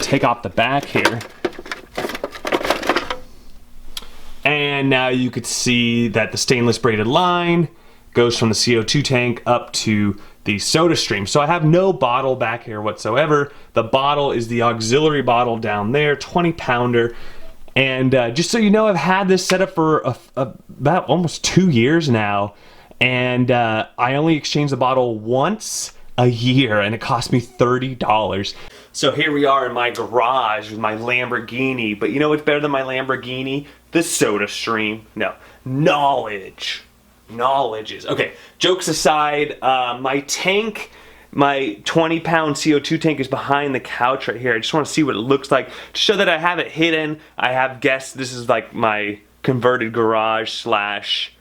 take off the back here. And now you could see that the stainless braided line goes from the CO2 tank up to the Sodastream. So I have no bottle back here whatsoever. The bottle is the auxiliary bottle down there, 20-pounder. And just so you know, I've had this set up for about almost 2 years now. And I only exchange the bottle once a year, and it cost me $30. So here we are in my garage with my Lamborghini. But you know what's better than my Lamborghini? The Sodastream. No, knowledge. Knowledge is. Okay, jokes aside, my tank, my 20-pound CO2 tank is behind the couch right here. I just want to see what it looks like to show that I have it hidden. I have guests. This is like my converted garage slash,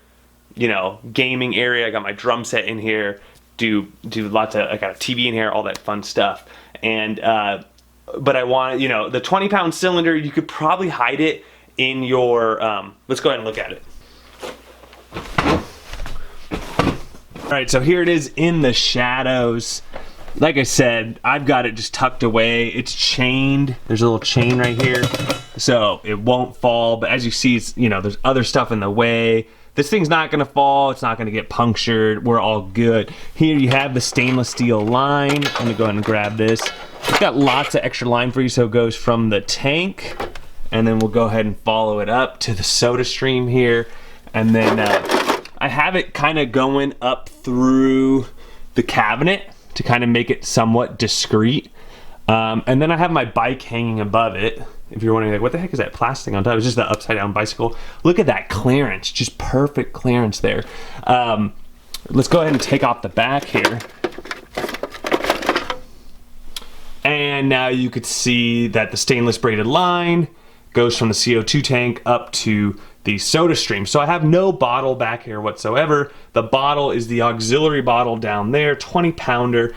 you know, gaming area. I got my drum set in here. Do lots of, I got a TV in here, all that fun stuff. And but I want, you know, the 20-pound cylinder, you could probably hide it in your let's go ahead and look at it. All right, so here it is in the shadows. Like I said, I've got it just tucked away. It's chained. There's a little chain right here, so it won't fall. But as you see, it's, you know, there's other stuff in the way. This thing's not gonna fall. It's not gonna get punctured. We're all good. Here you have the stainless steel line. I'm gonna go ahead and grab this. It's got lots of extra line for you, so it goes from the tank, and then we'll go ahead and follow it up to the Sodastream here, and then I have it kind of going up through the cabinet to kind of make it somewhat discreet. And then I have my bike hanging above it. If you're wondering, like, what the heck is that plastic on top? It's just the upside down bicycle. Look at that clearance, just perfect clearance there. Let's go ahead and take off the back here. And now you could see that the stainless braided line goes from the CO2 tank up to the Sodastream. So I have no bottle back here whatsoever. The bottle is the auxiliary bottle down there, 20-pounder.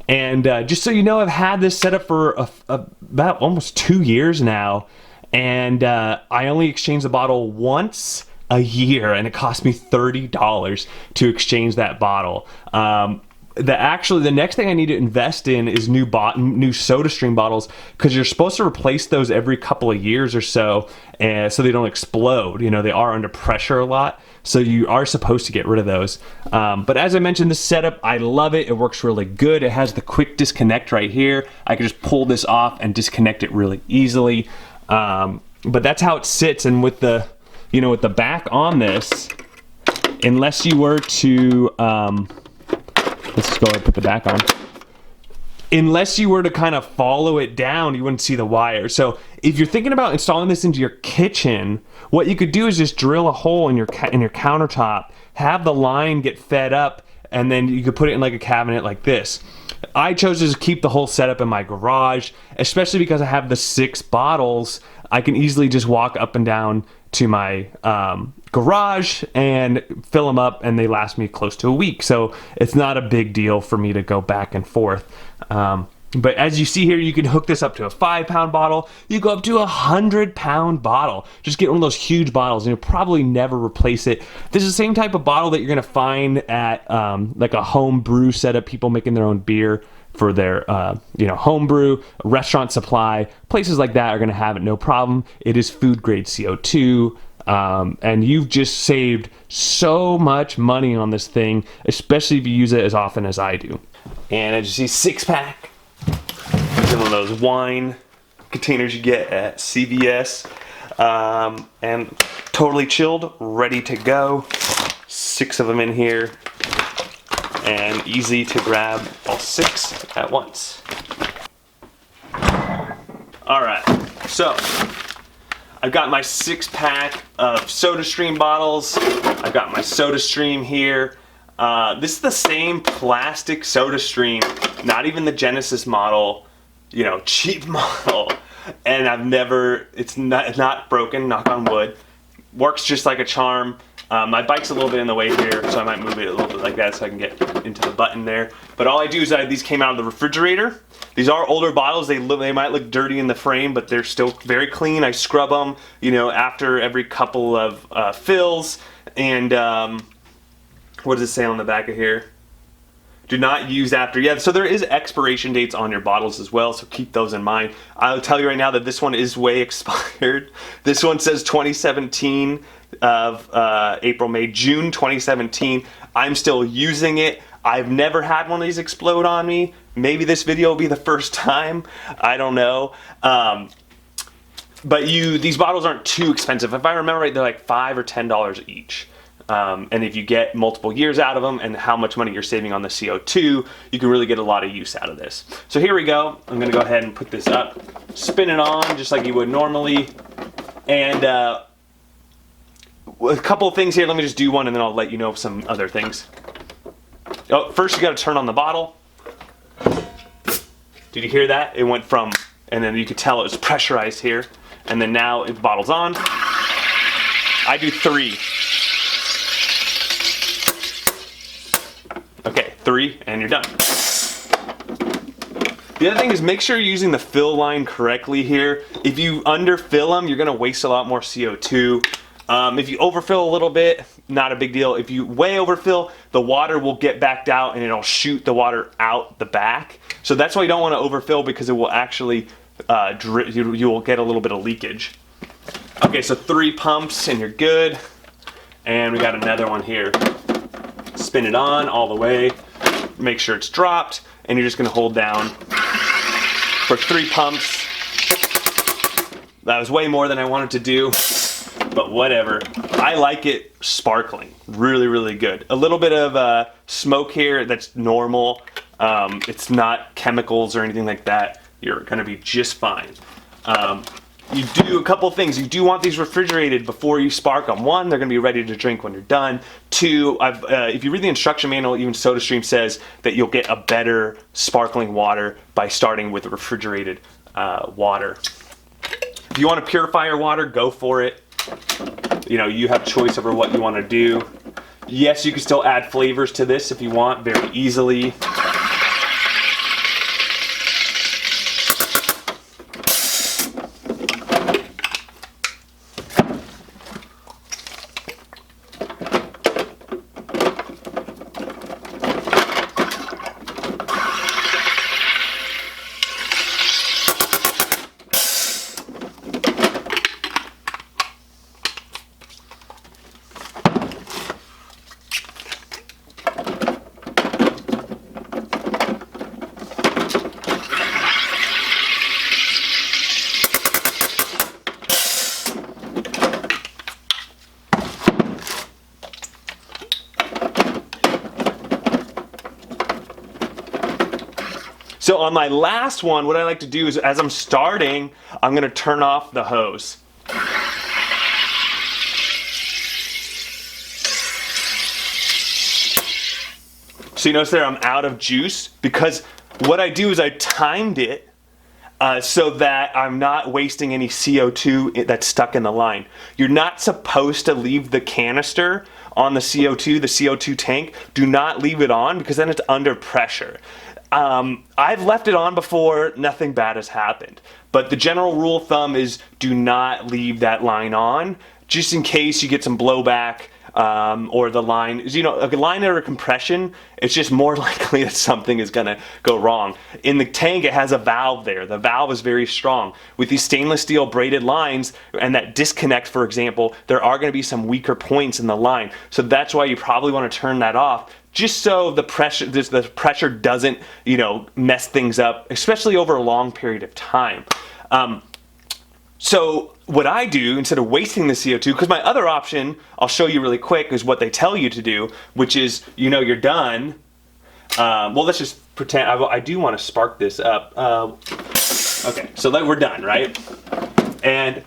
And just so you know, I've had this set up for about almost 2 years now. And I only exchange the bottle once a year, and it cost me $30 to exchange that bottle. The next thing I need to invest in is new Sodastream bottles, because you're supposed to replace those every couple of years or so, so they don't explode. You know, they are under pressure a lot, so you are supposed to get rid of those. But as I mentioned, this setup, I love it. It works really good. It has the quick disconnect right here. I can just pull this off and disconnect it really easily. But that's how it sits, and with the, you know, with the back on this, unless you were to let's just go ahead and put the back on. Unless you were to kind of follow it down, you wouldn't see the wire. So if you're thinking about installing this into your kitchen, what you could do is just drill a hole in your countertop, have the line get fed up, and then you could put it in like a cabinet like this. I chose to just keep the whole setup in my garage, especially because I have the 6 bottles. I can easily just walk up and down to my garage and fill them up, and they last me close to a week. So it's not a big deal for me to go back and forth. But as you see here, you can hook this up to a 5-pound bottle. You go up to a 100-pound bottle. Just get one of those huge bottles, and you'll probably never replace it. This is the same type of bottle that you're gonna find at like a home brew setup, people making their own beer for their you know, home brew, restaurant supply. Places like that are gonna have it no problem. It is food grade CO2. And you've just saved so much money on this thing, especially if you use it as often as I do. And as you see, 6-pack. Using one of those wine containers you get at CVS. And totally chilled, ready to go. 6 of them in here. And easy to grab all 6 at once. All right, so I've got my 6-pack of Sodastream bottles. I've got my Sodastream here. This is the same plastic Sodastream, not even the Genesis model, you know, cheap model. And it's not broken, knock on wood. Works just like a charm. My bike's a little bit in the way here, so I might move it a little bit like that so I can get into the button there. But all I do is these came out of the refrigerator. These are older bottles. They might look dirty in the frame, but they're still very clean. I scrub them, you know, after every couple of fills. And what does it say on the back of here? Do not use after. Yeah, so there is expiration dates on your bottles as well, so keep those in mind. I'll tell you right now that this one is way expired. This one says 2017 of April, May, June 2017. I'm still using it. I've never had one of these explode on me. Maybe this video will be the first time. I don't know. But these bottles aren't too expensive. If I remember right, they're like $5 or $10 each. And if you get multiple years out of them and how much money you're saving on the CO2, you can really get a lot of use out of this. So here we go. I'm gonna go ahead and put this up, spin it on just like you would normally. And a couple of things here. Let me just do one and then I'll let you know some other things. Oh, first you gotta turn on the bottle. Did you hear that? It went from, and then you could tell it was pressurized here. And then now the bottle's on. I do 3. Okay, 3, and you're done. The other thing is make sure you're using the fill line correctly here. If you underfill them, you're gonna waste a lot more CO2. If you overfill a little bit, not a big deal. If you way overfill, the water will get backed out and it'll shoot the water out the back. So that's why you don't wanna overfill, because it will actually, you will get a little bit of leakage. Okay, so 3 pumps and you're good. And we got another one here. Spin it on all the way, make sure it's dropped, and you're just gonna hold down for 3 pumps. That was way more than I wanted to do, but whatever. I like it sparkling, really, really good. A little bit of smoke here, that's normal. It's not chemicals or anything like that. You're gonna be just fine. You do a couple things. You do want these refrigerated before you spark them. 1, they're going to be ready to drink when you're done. 2, if you read the instruction manual, even Sodastream says that you'll get a better sparkling water by starting with refrigerated water. If you want to purify your water, go for it. You know, you have choice over what you want to do. Yes, you can still add flavors to this if you want, very easily. So on my last one, what I like to do is as I'm starting, I'm gonna turn off the hose. So you notice there I'm out of juice, because what I do is I timed it so that I'm not wasting any CO2 that's stuck in the line. You're not supposed to leave the canister on the CO2 tank. Do not leave it on, because then it's under pressure. I've left it on before, nothing bad has happened. But the general rule of thumb is do not leave that line on, just in case you get some blowback, or the line, you know, a line under compression, it's just more likely that something is gonna go wrong. In the tank, it has a valve there. The valve is very strong. With these stainless steel braided lines and that disconnect, for example, there are gonna be some weaker points in the line. So that's why you probably wanna turn that off, just so the pressure doesn't, you know, mess things up, especially over a long period of time. So what I do, instead of wasting the CO2, because my other option, I'll show you really quick, is what they tell you to do, which is, you know, you're done. Well, let's just pretend, I do want to spark this up. Okay, so then we're done, right? And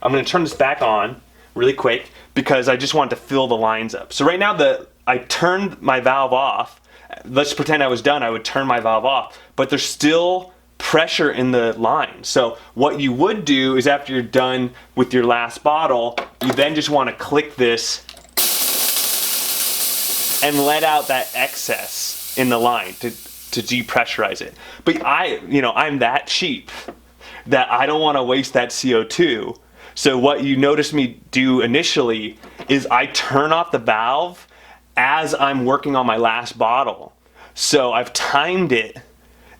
I'm going to turn this back on really quick, because I just want to fill the lines up. So right now, I turned my valve off. Let's pretend I was done. I would turn my valve off, but there's still pressure in the line. So what you would do is, after you're done with your last bottle, you then just want to click this and let out that excess in the line to depressurize it. But I'm that cheap that I don't want to waste that CO2. So what you notice me do initially is I turn off the valve as I'm working on my last bottle. So I've timed it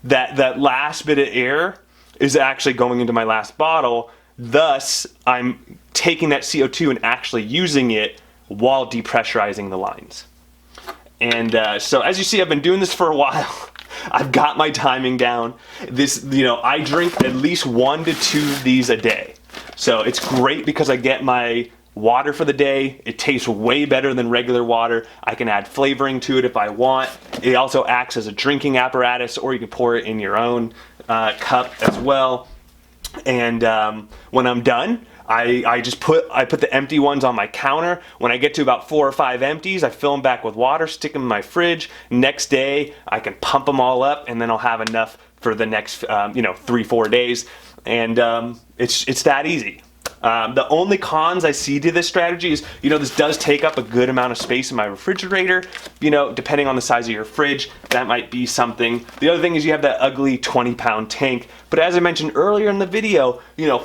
that last bit of air is actually going into my last bottle. Thus, I'm taking that CO2 and actually using it while depressurizing the lines. And so as you see, I've been doing this for a while. I've got my timing down. This, I drink at least 1 to 2 of these a day. So it's great because I get my water for the day. It tastes way better than regular water. I can add flavoring to it if I want. It also acts as a drinking apparatus, or you can pour it in your own cup as well. And when I'm done, I put the empty ones on my counter. When I get to about 4 or 5 empties, I fill them back with water, stick them in my fridge. Next day, I can pump them all up, and then I'll have enough for the next 3-4 days. And it's that easy. The only cons I see to this strategy is, this does take up a good amount of space in my refrigerator. Depending on the size of your fridge, that might be something. The other thing is you have that ugly 20-pound tank. But as I mentioned earlier in the video,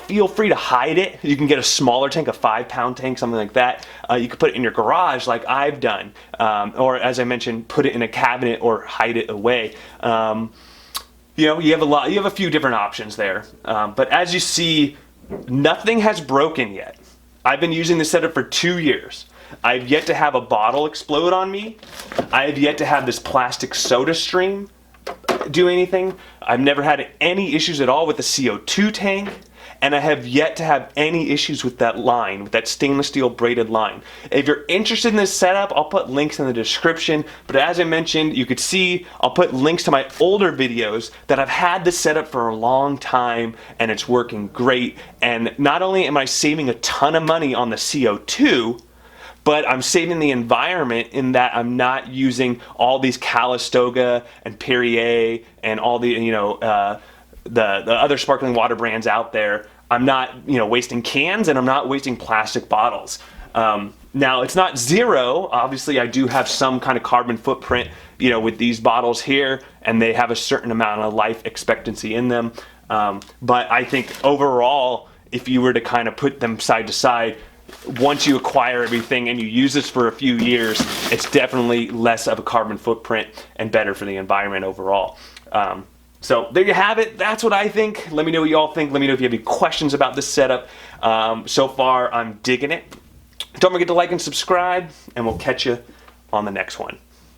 feel free to hide it. You can get a smaller tank, a 5-pound tank, something like that. You can put it in your garage like I've done. Or as I mentioned, put it in a cabinet or hide it away. You have a few different options there. But as you see, nothing has broken yet. I've been using this setup for 2 years. I've yet to have a bottle explode on me. I have yet to have this plastic Sodastream do anything. I've never had any issues at all with the CO2 tank. And I have yet to have any issues with that line, with that stainless steel braided line. If you're interested in this setup, I'll put links in the description. But as I mentioned, you could see, I'll put links to my older videos that I've had this setup for a long time, and it's working great. And not only am I saving a ton of money on the CO2, but I'm saving the environment in that I'm not using all these Calistoga and Perrier and all the, the other sparkling water brands out there. I'm not, wasting cans, and I'm not wasting plastic bottles. Now, it's not zero. Obviously, I do have some kind of carbon footprint, with these bottles here, and they have a certain amount of life expectancy in them. But I think overall, if you were to kind of put them side to side, once you acquire everything and you use this for a few years, it's definitely less of a carbon footprint and better for the environment overall. So there you have it. That's what I think. Let me know what you all think. Let me know if you have any questions about this setup. So far, I'm digging it. Don't forget to like and subscribe, and we'll catch you on the next one.